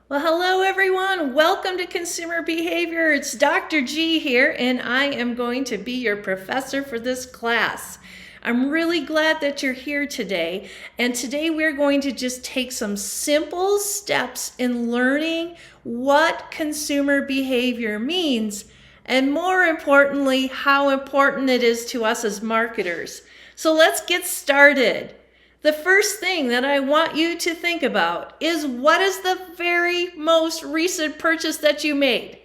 Well, hello everyone. Welcome to Consumer Behavior. It's Dr. G here, and I am going to be your professor for this class. I'm really glad that you're here today, and today we're going to just take some simple steps in learning what consumer behavior means, and more importantly, how important it is to us as marketers. So let's get started. The first thing that I want you to think about is, what is the very most recent purchase that you made?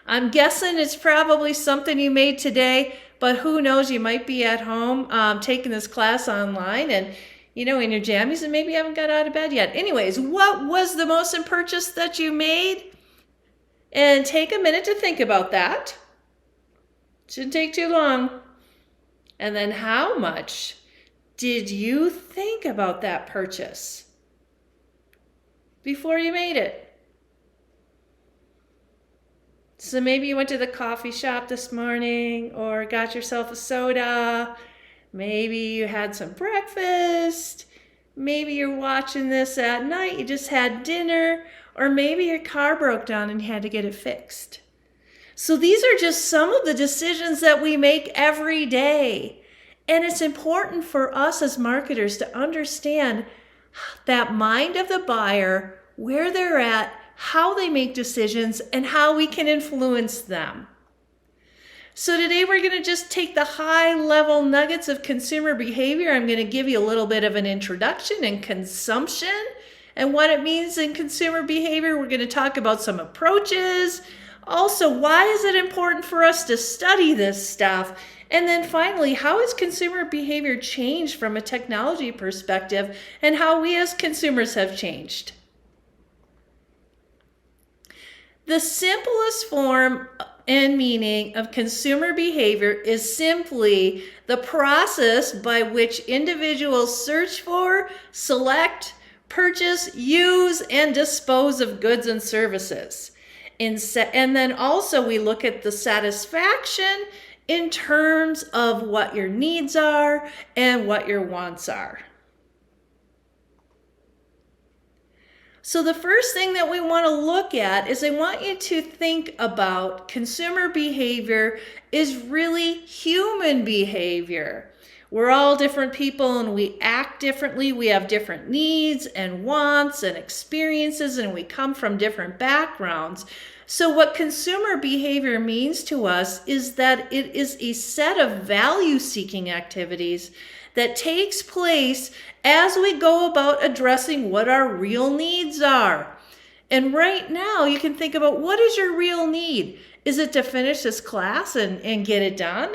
I'm guessing it's probably something you made today, but who knows, you might be at home taking this class online and in your jammies and maybe you haven't got out of bed yet. Anyways, what was the most recent purchase that you made? And take a minute to think about that. Shouldn't take too long. And then how much did you think about that purchase before you made it? So maybe you went to the coffee shop this morning or got yourself a soda. Maybe you had some breakfast. Maybe you're watching this at night. You just had dinner. Or maybe your car broke down and you had to get it fixed. So these are just some of the decisions that we make every day. And it's important for us as marketers to understand that mind of the buyer, where they're at, how they make decisions, and how we can influence them. So today we're going to just take the high-level nuggets of consumer behavior. I'm going to give you a little bit of an introduction in consumption and what it means in consumer behavior. We're going to talk about some approaches. Also, why is it important for us to study this stuff? And then finally, how has consumer behavior changed from a technology perspective and how we as consumers have changed? The simplest form and meaning of consumer behavior is simply the process by which individuals search for, select, purchase, use, and dispose of goods and services. And then also we look at the satisfaction in terms of what your needs are and what your wants are. So the first thing that we want to look at is, I want you to think about consumer behavior is really human behavior. We're all different people and we act differently. We have different needs and wants and experiences, and we come from different backgrounds. So what consumer behavior means to us is that it is a set of value-seeking activities that takes place as we go about addressing what our real needs are. And right now you can think about, what is your real need? Is it to finish this class and get it done?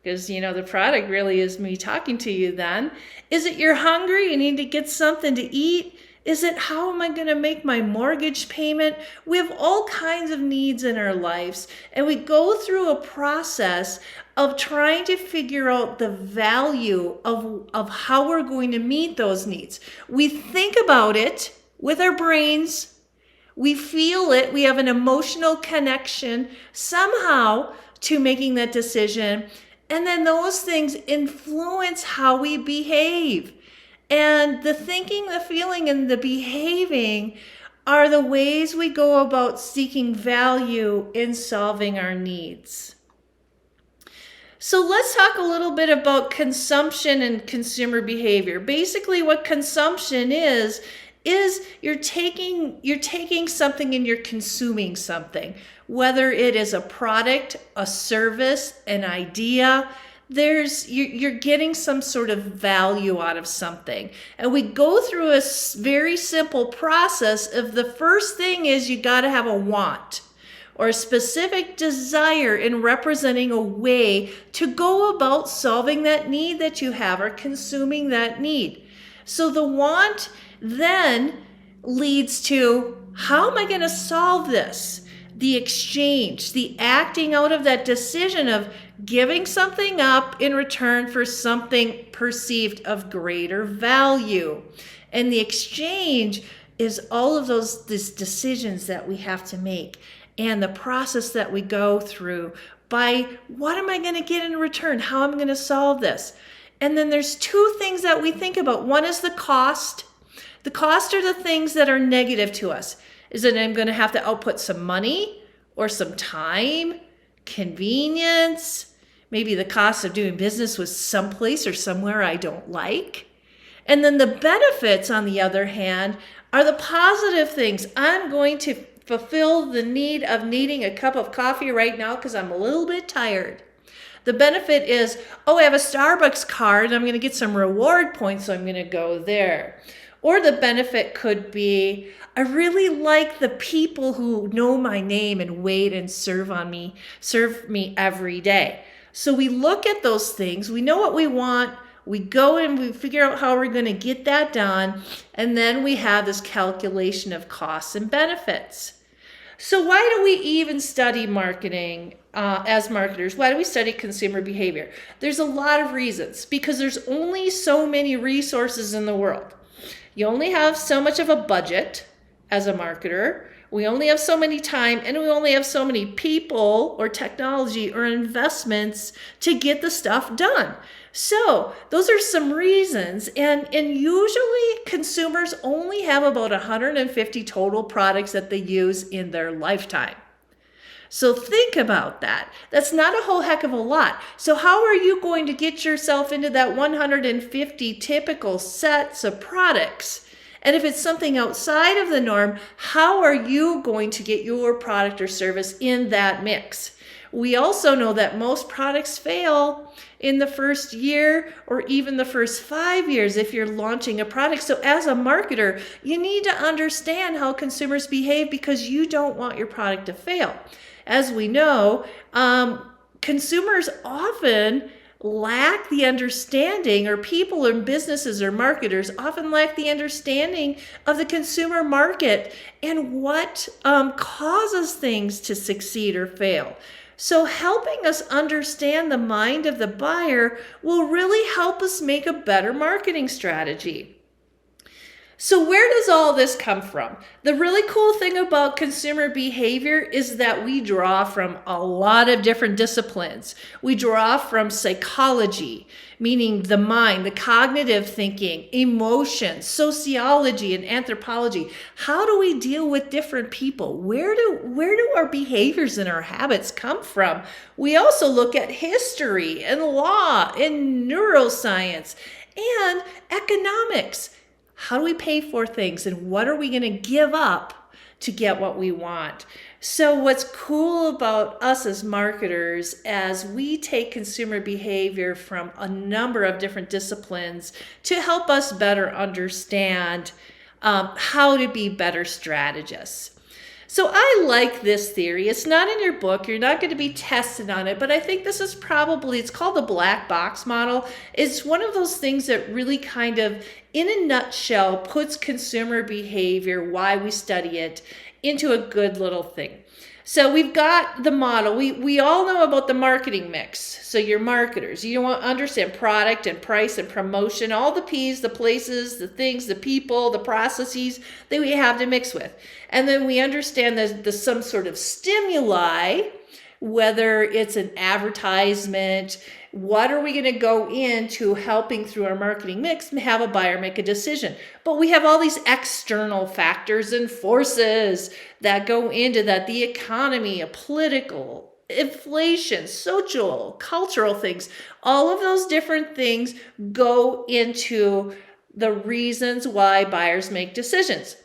Because the product really is me talking to you then. Is it you're hungry, you need to get something to eat? Is it, how am I going to make my mortgage payment? We have all kinds of needs in our lives, and we go through a process of trying to figure out the value of how we're going to meet those needs. We think about it with our brains. We feel it. We have an emotional connection somehow to making that decision. And then those things influence how we behave. And the thinking, the feeling, and the behaving are the ways we go about seeking value in solving our needs. So let's talk a little bit about consumption and consumer behavior. Basically, what consumption is you're taking something and you're consuming something, whether it is a product, a service, an idea. You're getting some sort of value out of something. And we go through a very simple process of, the first thing is you got to have a want or a specific desire in representing a way to go about solving that need that you have or consuming that need. So the want then leads to, how am I going to solve this? The exchange, the acting out of that decision of giving something up in return for something perceived of greater value. And the exchange is all of these decisions that we have to make and the process that we go through by, what am I going to get in return? How am I going to solve this? And then there's two things that we think about. One is the cost. The cost are the things that are negative to us. Is it I'm going to have to output some money or some time, convenience, maybe the cost of doing business with someplace or somewhere I don't like? And then the benefits, on the other hand, are the positive things. I'm going to fulfill the need of needing a cup of coffee right now because I'm a little bit tired. The benefit is, oh, I have a Starbucks card. I'm going to get some reward points, so I'm going to go there. Or the benefit could be, I really like the people who know my name and wait and serve me every day. So we look at those things. We know what we want. We go and we figure out how we're going to get that done. And then we have this calculation of costs and benefits. So why do we even study marketing as marketers? Why do we study consumer behavior? There's a lot of reasons, because there's only so many resources in the world. You only have so much of a budget as a marketer. We only have so many time, and we only have so many people or technology or investments to get the stuff done. So those are some reasons. And usually consumers only have about 150 total products that they use in their lifetime. So think about that. That's not a whole heck of a lot. So how are you going to get yourself into that 150 typical sets of products? And if it's something outside of the norm, how are you going to get your product or service in that mix? We also know that most products fail in the first year or even the first 5 years if you're launching a product. So as a marketer, you need to understand how consumers behave because you don't want your product to fail. As we know, consumers often lack the understanding, or people in businesses or marketers often lack the understanding of the consumer market and what causes things to succeed or fail. So helping us understand the mind of the buyer will really help us make a better marketing strategy. So where does all this come from? The really cool thing about consumer behavior is that we draw from a lot of different disciplines. We draw from psychology, meaning the mind, the cognitive thinking, emotion, sociology, and anthropology. How do we deal with different people? Where do our behaviors and our habits come from? We also look at history and law and neuroscience and economics. How do we pay for things, and what are we going to give up to get what we want? So what's cool about us as marketers, as we take consumer behavior from a number of different disciplines to help us better understand how to be better strategists. So I like this theory. It's not in your book. You're not going to be tested on it, but I think this is probably, it's called the black box model. It's one of those things that really kind of, in a nutshell, puts consumer behavior, why we study it, into a good little thing. So we've got the model. We all know about the marketing mix. So you're marketers. You want to understand product and price and promotion, all the P's, the places, the things, the people, the processes that we have to mix with. And then we understand the some sort of stimuli, whether it's an advertisement. What are we going to go into helping through our marketing mix and have a buyer make a decision? But we have all these external factors and forces that go into that. The economy, political, inflation, social, cultural things. All of those different things go into the reasons why buyers make decisions.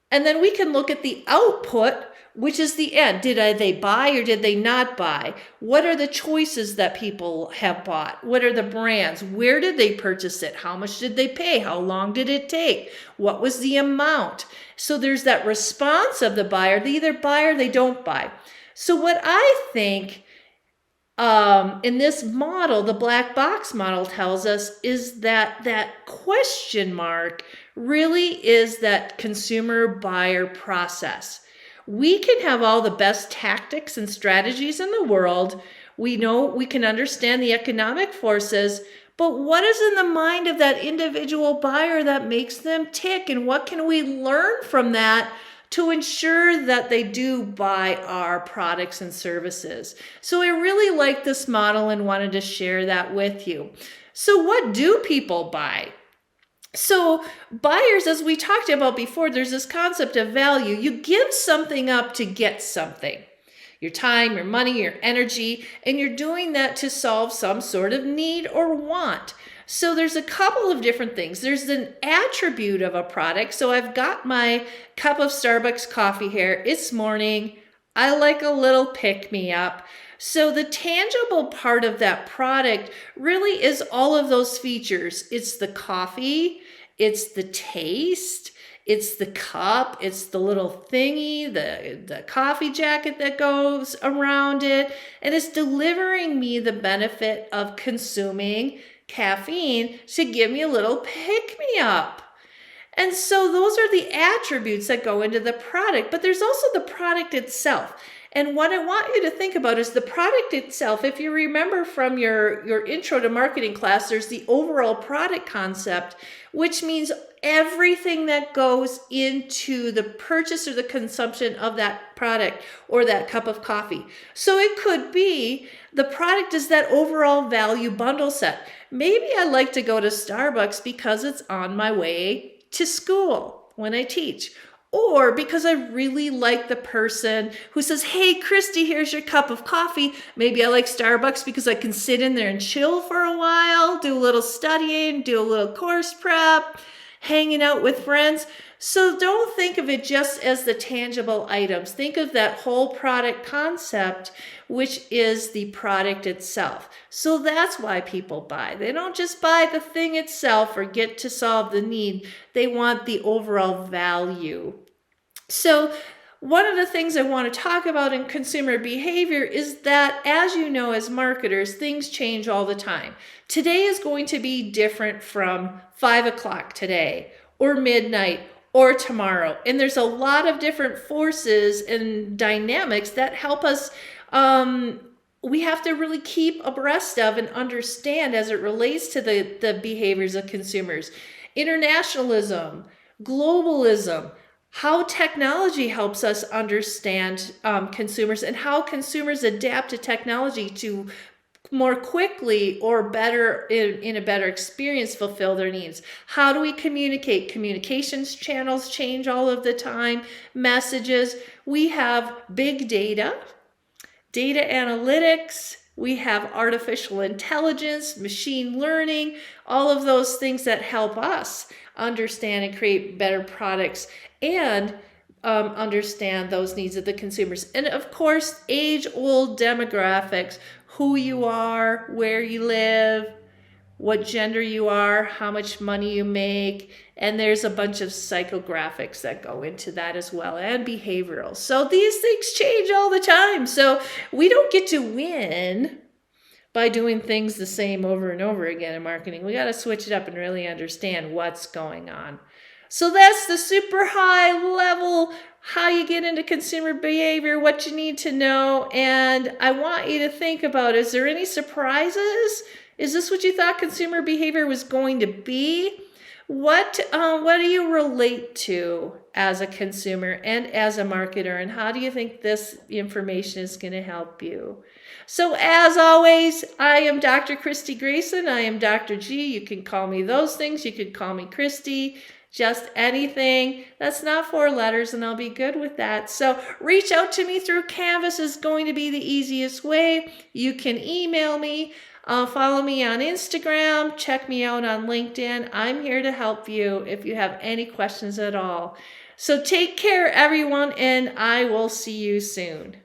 And then we can look at the output, which is the end. Did they buy or did they not buy? What are the choices that people have bought? What are the brands? Where did they purchase it? How much did they pay? How long did it take? What was the amount? So there's that response of the buyer. They either buy or they don't buy. So what I think in this model, the black box model tells us is that question mark really is that consumer buyer process. We can have all the best tactics and strategies in the world. We know we can understand the economic forces, but what is in the mind of that individual buyer that makes them tick? And what can we learn from that to ensure that they do buy our products and services? So I really like this model and wanted to share that with you. So what do people buy? So buyers, as we talked about before, there's this concept of value. You give something up to get something. Your time, your money, your energy, and you're doing that to solve some sort of need or want. So there's a couple of different things. There's an attribute of a product. So I've got my cup of Starbucks coffee here. It's morning. I like a little pick-me-up. So the tangible part of that product really is all of those features. It's the coffee, it's the taste, it's the cup, it's the little thingy, the coffee jacket that goes around it, and it's delivering me the benefit of consuming caffeine to give me a little pick-me-up. And so those are the attributes that go into the product, but there's also the product itself. And what I want you to think about is the product itself. If you remember from your intro to marketing class, there's the overall product concept, which means everything that goes into the purchase or the consumption of that product or that cup of coffee. So it could be the product is that overall value bundle set. Maybe I like to go to Starbucks because it's on my way to school when I teach, or because I really like the person who says, hey, Kristy, here's your cup of coffee. Maybe I like Starbucks because I can sit in there and chill for a while, do a little studying, do a little course prep, hanging out with friends. So don't think of it just as the tangible items. Think of that whole product concept, which is the product itself. So that's why people buy. They don't just buy the thing itself or get to solve the need. They want the overall value. So one of the things I want to talk about in consumer behavior is that, as you know, as marketers, things change all the time. Today is going to be different from 5 o'clock today or midnight or tomorrow. And there's a lot of different forces and dynamics that help us, we have to really keep abreast of and understand as it relates to the behaviors of consumers. Internationalism, globalism, how technology helps us understand consumers and how consumers adapt to technology to more quickly or better in a better experience fulfill their needs. How do we communicate? Communications channels change all of the time. Messages. We have big data analytics. We have artificial intelligence, machine learning, all of those things that help us understand and create better products and understand those needs of the consumers. And of course, age-old demographics, who you are, where you live, what gender you are, how much money you make, and there's a bunch of psychographics that go into that as well, and behavioral. So these things change all the time. So we don't get to win by doing things the same over and over again in marketing. We got to switch it up and really understand what's going on. So that's the super high level, how you get into consumer behavior, what you need to know. And I want you to think about, is there any surprises? Is this what you thought consumer behavior was going to be? What do you relate to as a consumer and as a marketer? And how do you think this information is going to help you? So as always, I am Dr. Kristy Grayson. I am Dr. G. You can call me those things. You could call me Kristy. Just anything that's not 4 letters, and I'll be good with that. So reach out to me through Canvas is going to be the easiest way. You can email me, follow me on Instagram, check me out on LinkedIn. I'm here to help you if you have any questions at all. So take care, everyone, and I will see you soon.